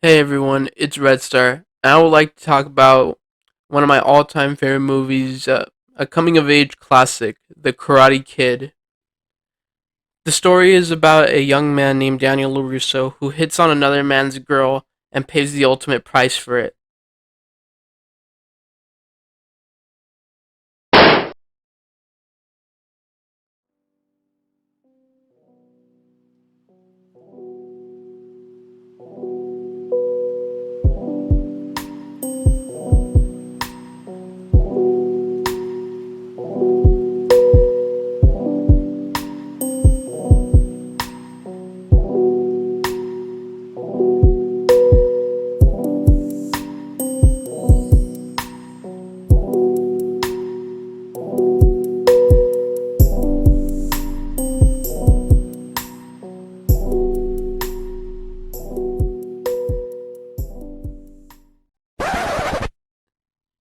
Hey everyone, it's RedStar. And I would like to talk about one of my all-time favorite movies, a coming-of-age classic, The Karate Kid. The story is about a young man named Daniel LaRusso who hits on another man's girl and pays the ultimate price for it.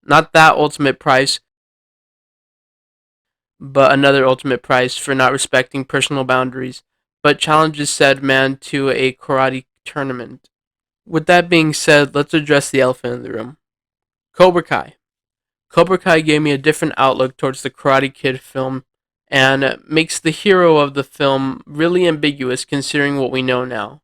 Not that ultimate price, but another ultimate price for not respecting personal boundaries, but challenges said man to a karate tournament. With that being said, let's address the elephant in the room. Cobra Kai. Cobra Kai gave me a different outlook towards the Karate Kid film and makes the hero of the film really ambiguous considering what we know now.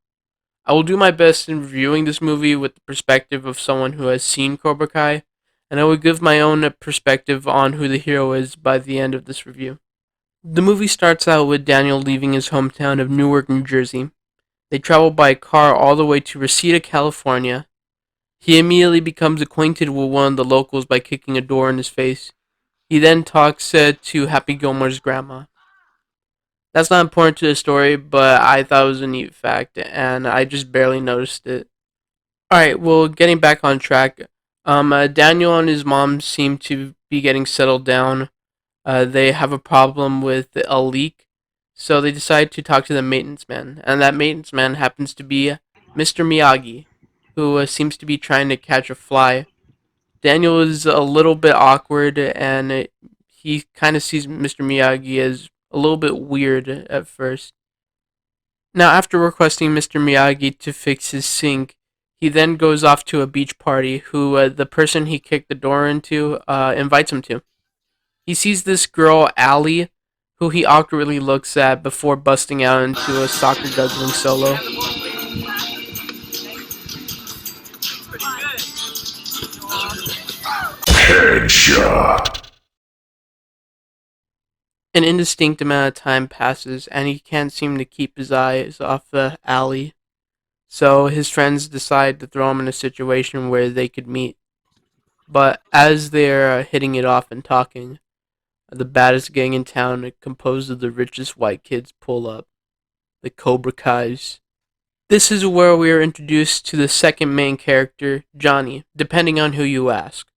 I will do my best in reviewing this movie with the perspective of someone who has seen Cobra Kai, and I will give my own perspective on who the hero is by the end of this review. The movie starts out with Daniel leaving his hometown of Newark, New Jersey. They travel by car all the way to Reseda, California. He immediately becomes acquainted with one of the locals by kicking a door in his face. He then talks to Happy Gilmore's grandma. That's not important to the story, but I thought it was a neat fact, and I just barely noticed it. Alright, well, getting back on track, Daniel and his mom seem to be getting settled down. They have a problem with a leak, so they decide to talk to the maintenance man, and that maintenance man happens to be Mr. Miyagi, who seems to be trying to catch a fly. Daniel is a little bit awkward, and he kind of sees Mr. Miyagi as a little bit weird at first. Now, after requesting Mr. Miyagi to fix his sink, he then goes off to a beach party who the person he kicked the door into invites him to. He sees this girl, Allie, who he awkwardly looks at before busting out into a soccer juggling solo. Headshot. An indistinct amount of time passes, and he can't seem to keep his eyes off Allie. So his friends decide to throw him in a situation where they could meet. But as they're hitting it off and talking, the baddest gang in town, composed of the richest white kids, pull up. The Cobra Kais. This is where we are introduced to the second main character, Johnny, depending on who you ask,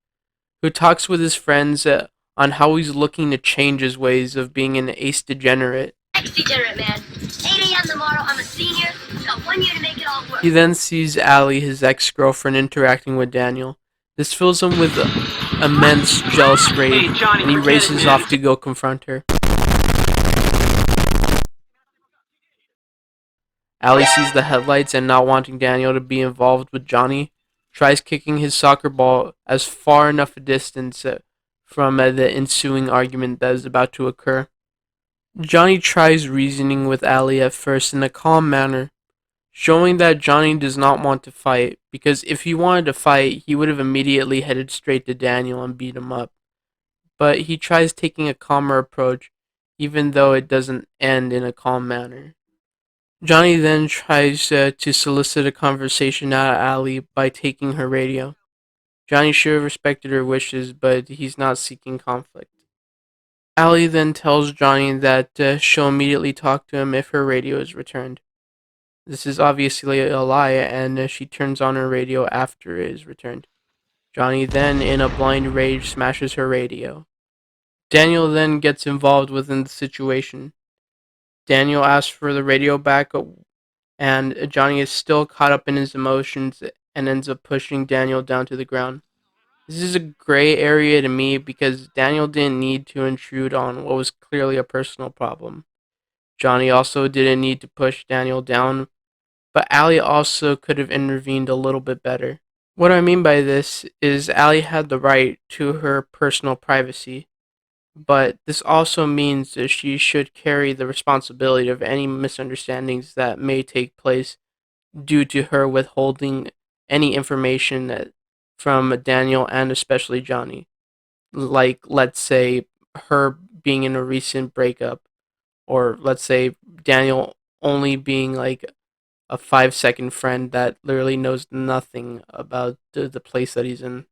who talks with his friends on how he's looking to change his ways of being an ace degenerate. Ex-degenerate, man. 8 a.m. tomorrow, I'm a senior. Got 1 year to make it all work. He then sees Allie, his ex-girlfriend, interacting with Daniel. This fills him with immense jealous rage, and he races off to go confront her. Allie sees the headlights and, not wanting Daniel to be involved with Johnny, tries kicking his soccer ball as far enough a distance from the ensuing argument that is about to occur. Johnny tries reasoning with Allie at first in a calm manner, showing that Johnny does not want to fight, because if he wanted to fight, he would have immediately headed straight to Daniel and beat him up. But he tries taking a calmer approach, even though it doesn't end in a calm manner. Johnny then tries to solicit a conversation out of Allie by taking her radio. Johnny should have respected her wishes, but he's not seeking conflict. Allie then tells Johnny that she'll immediately talk to him if her radio is returned. This is obviously a lie, and she turns on her radio after it is returned. Johnny then, in a blind rage, smashes her radio. Daniel then gets involved within the situation. Daniel asks for the radio back, and Johnny is still caught up in his emotions and ends up pushing Daniel down to the ground. This is a gray area to me because Daniel didn't need to intrude on what was clearly a personal problem. Johnny also didn't need to push Daniel down, but Allie also could have intervened a little bit better. What I mean by this is Allie had the right to her personal privacy, but this also means that she should carry the responsibility of any misunderstandings that may take place due to her withholding any information from Daniel and especially Johnny. Like, let's say, her being in a recent breakup, or let's say Daniel only being like a 5 second friend that literally knows nothing about the place that he's in.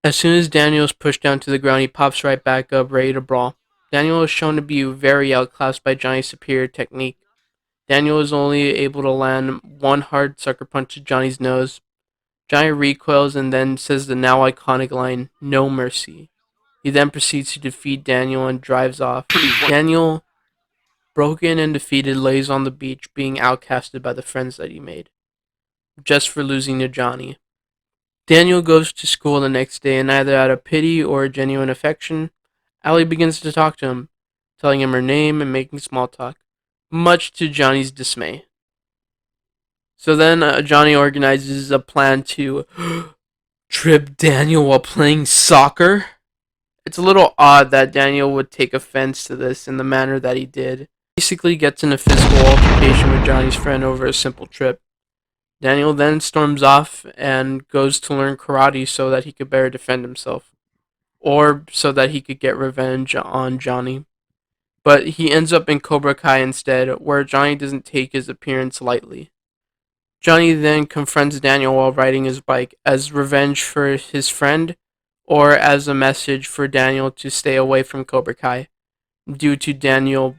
As soon as Daniel is pushed down to the ground, he pops right back up, ready to brawl. Daniel is shown to be very outclassed by Johnny's superior technique. Daniel is only able to land one hard sucker punch to Johnny's nose. Johnny recoils and then says the now iconic line, "No mercy." He then proceeds to defeat Daniel and drives off. Daniel, broken and defeated, lays on the beach, being outcasted by the friends that he made, just for losing to Johnny. Daniel goes to school the next day, and either out of pity or genuine affection, Allie begins to talk to him, telling him her name and making small talk, much to Johnny's dismay. So then Johnny organizes a plan to trip Daniel while playing soccer. It's a little odd that Daniel would take offense to this in the manner that he did. He basically gets in a physical altercation with Johnny's friend over a simple trip. Daniel then storms off and goes to learn karate so that he could better defend himself, or so that he could get revenge on Johnny. But he ends up in Cobra Kai instead, where Johnny doesn't take his appearance lightly. Johnny then confronts Daniel while riding his bike as revenge for his friend, or as a message for Daniel to stay away from Cobra Kai, due to Daniel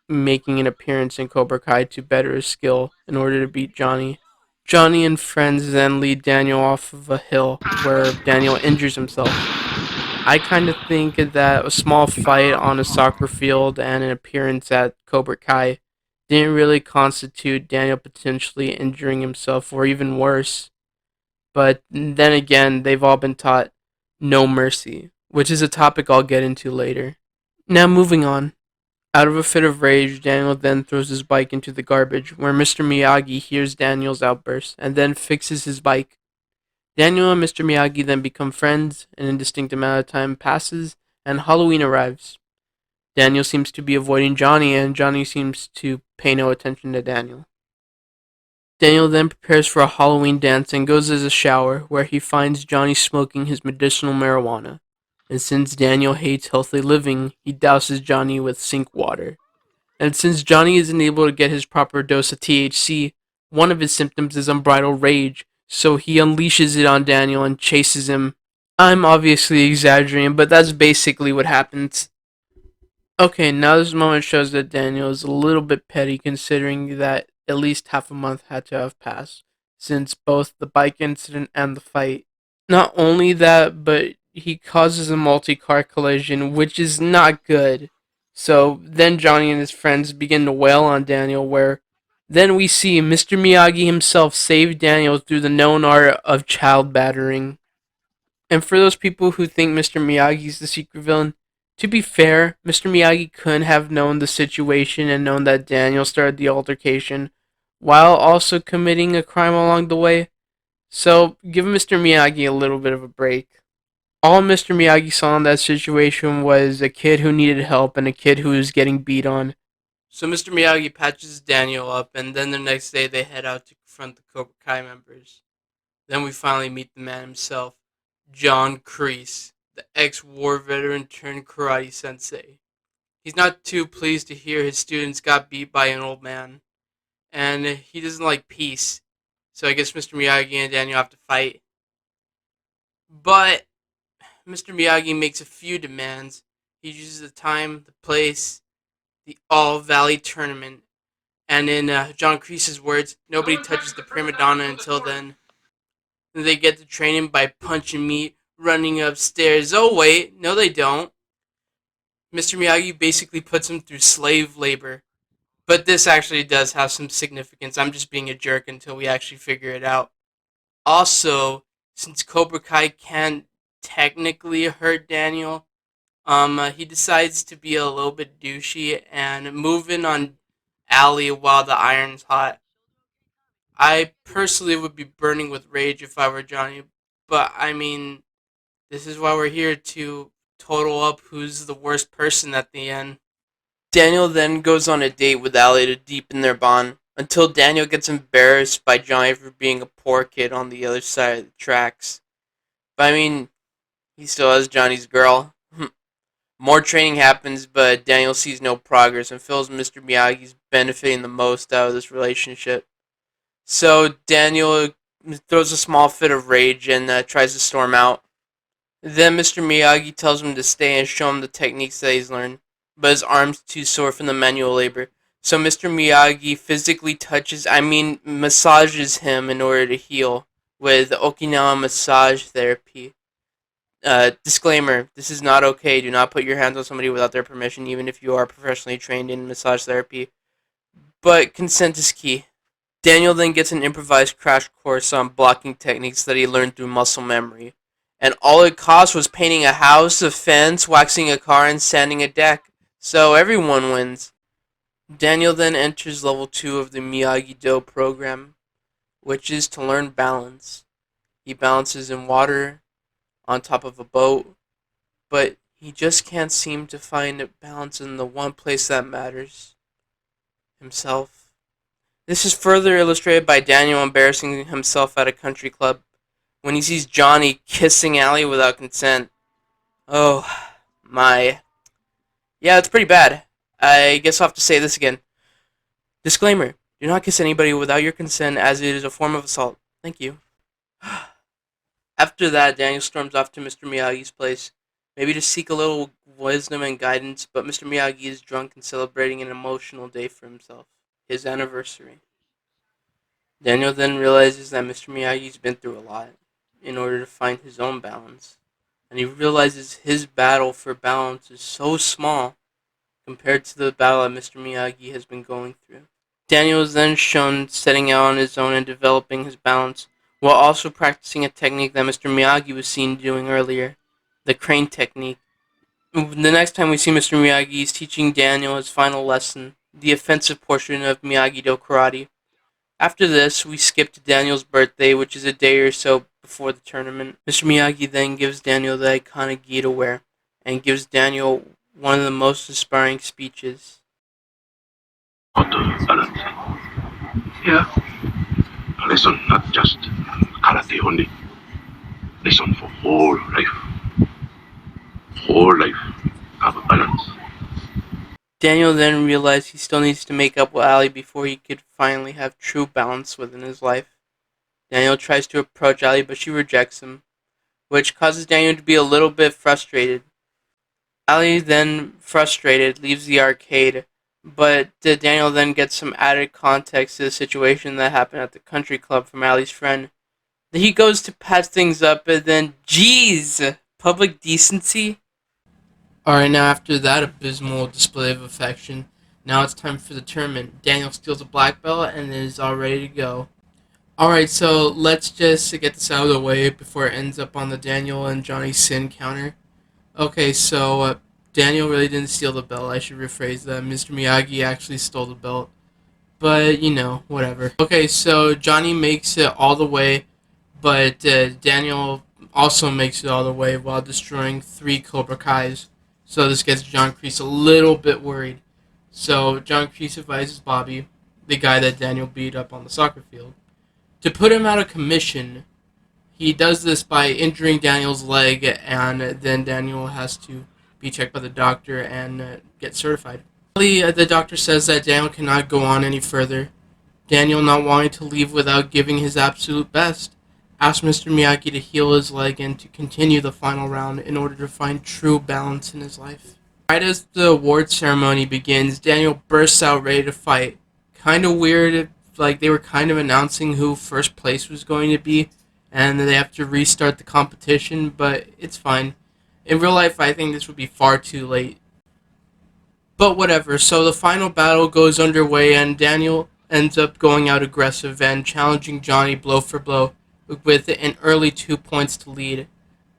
making an appearance in Cobra Kai to better his skill in order to beat Johnny. Johnny and friends then lead Daniel off of a hill where Daniel injures himself. I kind of think that a small fight on a soccer field and an appearance at Cobra Kai didn't really constitute Daniel potentially injuring himself, or even worse. But then again, they've all been taught no mercy, which is a topic I'll get into later. Now, moving on. Out of a fit of rage, Daniel then throws his bike into the garbage, where Mr. Miyagi hears Daniel's outburst and then fixes his bike. Daniel and Mr. Miyagi then become friends. An indistinct amount of time passes, and Halloween arrives. Daniel seems to be avoiding Johnny, and Johnny seems to pay no attention to Daniel. Daniel then prepares for a Halloween dance and goes as a shower, where he finds Johnny smoking his medicinal marijuana. And since Daniel hates healthy living, he douses Johnny with sink water. And since Johnny isn't able to get his proper dose of THC, one of his symptoms is unbridled rage, so he unleashes it on Daniel and chases him. I'm obviously exaggerating, but that's basically what happens. Okay, now this moment shows that Daniel is a little bit petty considering that at least half a month had to have passed since both the bike incident and the fight. Not only that, but he causes a multi-car collision, which is not good. So then Johnny and his friends begin to wail on Daniel, where then we see Mr. Miyagi himself save Daniel through the known art of child battering. And for those people who think Mr. Miyagi's the secret villain, to be fair, Mr. Miyagi couldn't have known the situation and known that Daniel started the altercation while also committing a crime along the way. So give Mr. Miyagi a little bit of a break. All Mr. Miyagi saw in that situation was a kid who needed help and a kid who was getting beat on. So Mr. Miyagi patches Daniel up, and then the next day they head out to confront the Cobra Kai members. Then we finally meet the man himself, John Kreese, the ex-war veteran turned karate sensei. He's not too pleased to hear his students got beat by an old man, and he doesn't like peace. So I guess Mr. Miyagi and Daniel have to fight. But Mr. Miyagi makes a few demands. He uses the time, the place, the All Valley tournament, and in John Kreese's words, nobody touches the prima donna until then. They get to train him by punching me, running upstairs. Oh wait, no they don't. Mr. Miyagi basically puts him through slave labor. But this actually does have some significance. I'm just being a jerk until we actually figure it out. Also, since Cobra Kai can't technically hurt Daniel, he decides to be a little bit douchey and move in on Allie while the iron's hot. I personally would be burning with rage if I were Johnny, but I mean, this is why we're here to total up who's the worst person at the end. Daniel then goes on a date with Allie to deepen their bond, until Daniel gets embarrassed by Johnny for being a poor kid on the other side of the tracks. But I mean, he still has Johnny's girl. More training happens, but Daniel sees no progress and feels Mr. Miyagi's benefiting the most out of this relationship. So Daniel throws a small fit of rage and tries to storm out. Then Mr. Miyagi tells him to stay and show him the techniques that he's learned, but his arm's too sore from the manual labor. So Mr. Miyagi physically massages him in order to heal with Okinawa massage therapy. Disclaimer: this is not okay. Do not put your hands on somebody without their permission, even if you are professionally trained in massage therapy. But consent is key. Daniel then gets an improvised crash course on blocking techniques that he learned through muscle memory. And all it cost was painting a house, a fence, waxing a car, and sanding a deck. So everyone wins. Daniel then enters level 2 of the Miyagi-Do program, which is to learn balance. He balances in water, on top of a boat, but he just can't seem to find balance in the one place that matters: himself. This is further illustrated by Daniel embarrassing himself at a country club when he sees Johnny kissing Allie without consent. Oh, my. Yeah, it's pretty bad. I guess I'll have to say this again. Disclaimer: do not kiss anybody without your consent, as it is a form of assault. Thank you. After that, Daniel storms off to Mr. Miyagi's place, maybe to seek a little wisdom and guidance, but Mr. Miyagi is drunk and celebrating an emotional day for himself, his anniversary. Daniel then realizes that Mr. Miyagi's been through a lot in order to find his own balance, and he realizes his battle for balance is so small compared to the battle that Mr. Miyagi has been going through. Daniel is then shown setting out on his own and developing his balance, while also practicing a technique that Mr. Miyagi was seen doing earlier, the crane technique. The next time we see Mr. Miyagi, he's teaching Daniel his final lesson, the offensive portion of Miyagi-Do karate. After this, we skip to Daniel's birthday, which is a day or so before the tournament. Mr. Miyagi then gives Daniel the iconic gi to wear, and gives Daniel one of the most inspiring speeches. Yeah. Lesson not just karate only. Lesson for whole life. Whole life. Have a balance. Daniel then realized he still needs to make up with Ali before he could finally have true balance within his life. Daniel tries to approach Ali, but she rejects him, which causes Daniel to be a little bit frustrated. Ali then, frustrated, leaves the arcade, but Daniel then gets some added context to the situation that happened at the country club from Ali's friend. He goes to patch things up, and then, jeez, public decency? Alright, now after that abysmal display of affection, now it's time for the tournament. Daniel steals a black belt and is all ready to go. Alright, so let's just get this out of the way before it ends up on the Daniel and Johnny Sin counter. Okay, so Daniel really didn't steal the belt. I should rephrase that. Mr. Miyagi actually stole the belt. But, whatever. Okay, so Johnny makes it all the way, but Daniel also makes it all the way while destroying 3 Cobra Kais. So this gets John Kreese a little bit worried. So John Kreese advises Bobby, the guy that Daniel beat up on the soccer field, to put him out of commission. He does this by injuring Daniel's leg, and then Daniel has to be checked by the doctor and get certified. Finally, the doctor says that Daniel cannot go on any further. Daniel, not wanting to leave without giving his absolute best, asks Mr. Miyagi to heal his leg and to continue the final round in order to find true balance in his life. Right as the award ceremony begins, Daniel bursts out ready to fight. Kind of weird, like they were kind of announcing who first place was going to be, and they have to restart the competition, but it's fine. In real life, I think this would be far too late. But whatever, so the final battle goes underway, and Daniel ends up going out aggressive and challenging Johnny blow for blow with an early 2 points to lead.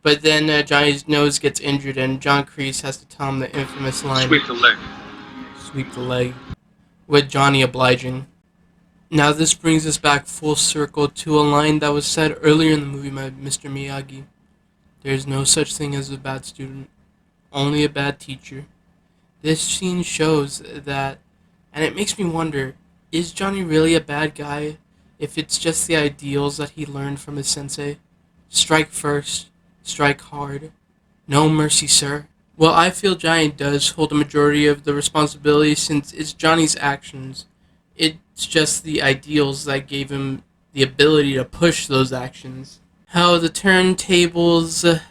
But then Johnny's nose gets injured, and John Kreese has to tell him the infamous line, Sweep the leg. "Sweep the leg," with Johnny obliging. Now this brings us back full circle to a line that was said earlier in the movie by Mr. Miyagi. There is no such thing as a bad student, only a bad teacher. This scene shows that, and it makes me wonder, is Johnny really a bad guy if it's just the ideals that he learned from his sensei? Strike first, strike hard, no mercy, sir. Well, I feel Johnny does hold the majority of the responsibility since it's Johnny's actions. It's just the ideals that gave him the ability to push those actions. How the turntables.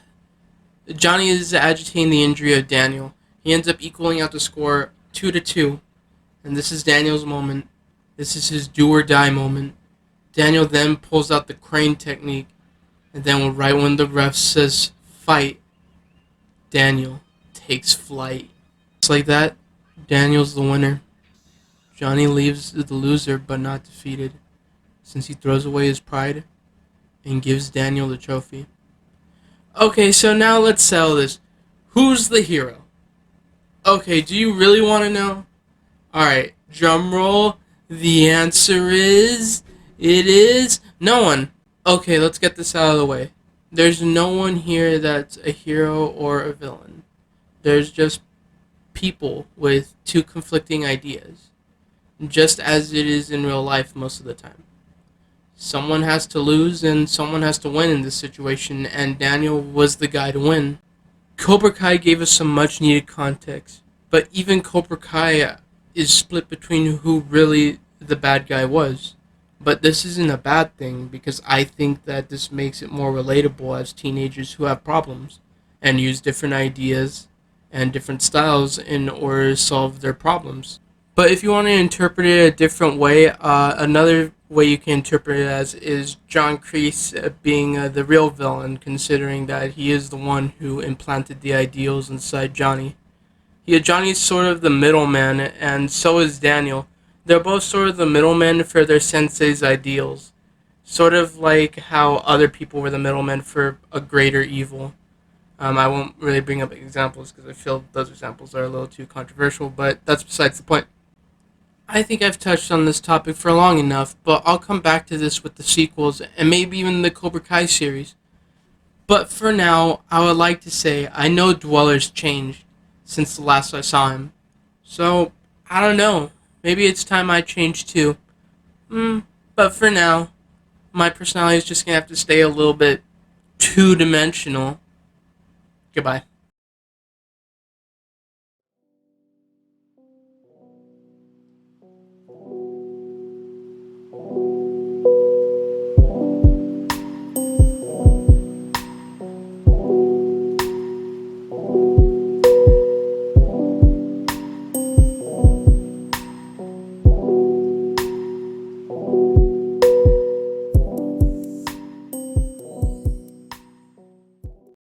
Johnny is agitating the injury of Daniel. He ends up equaling out the score 2-2, and this is Daniel's moment. This is his do or die moment. Daniel then pulls out the crane technique, and then right when the ref says fight, Daniel takes flight. Just like that, Daniel's the winner. Johnny leaves the loser but not defeated, since he throws away his pride and gives Daniel the trophy. Okay, so now let's settle this. Who's the hero? Okay, do you really want to know? Alright, drum roll. The answer is... It is... no one. Okay, let's get this out of the way. There's no one here that's a hero or a villain. There's just people with two conflicting ideas. Just as it is in real life most of the time. Someone has to lose and someone has to win in this situation, and Daniel was the guy to win. Cobra Kai gave us some much needed context, but even Cobra Kai is split between who really the bad guy was. But this isn't a bad thing, because I think that this makes it more relatable as teenagers who have problems and use different ideas and different styles in order to solve their problems. But if you want to interpret it a different way, another way you can interpret it as is John Kreese being the real villain, considering that he is the one who implanted the ideals inside Johnny. Johnny is sort of the middleman, and so is Daniel. They're both sort of the middlemen for their sensei's ideals. Sort of like how other people were the middlemen for a greater evil. I won't really bring up examples because I feel those examples are a little too controversial, but that's besides the point. I think I've touched on this topic for long enough, but I'll come back to this with the sequels and maybe even the Cobra Kai series. But for now, I would like to say I know Dweller's changed since the last I saw him. So, I don't know. Maybe it's time I change too. But for now, my personality is just going to have to stay a little bit two-dimensional. Goodbye.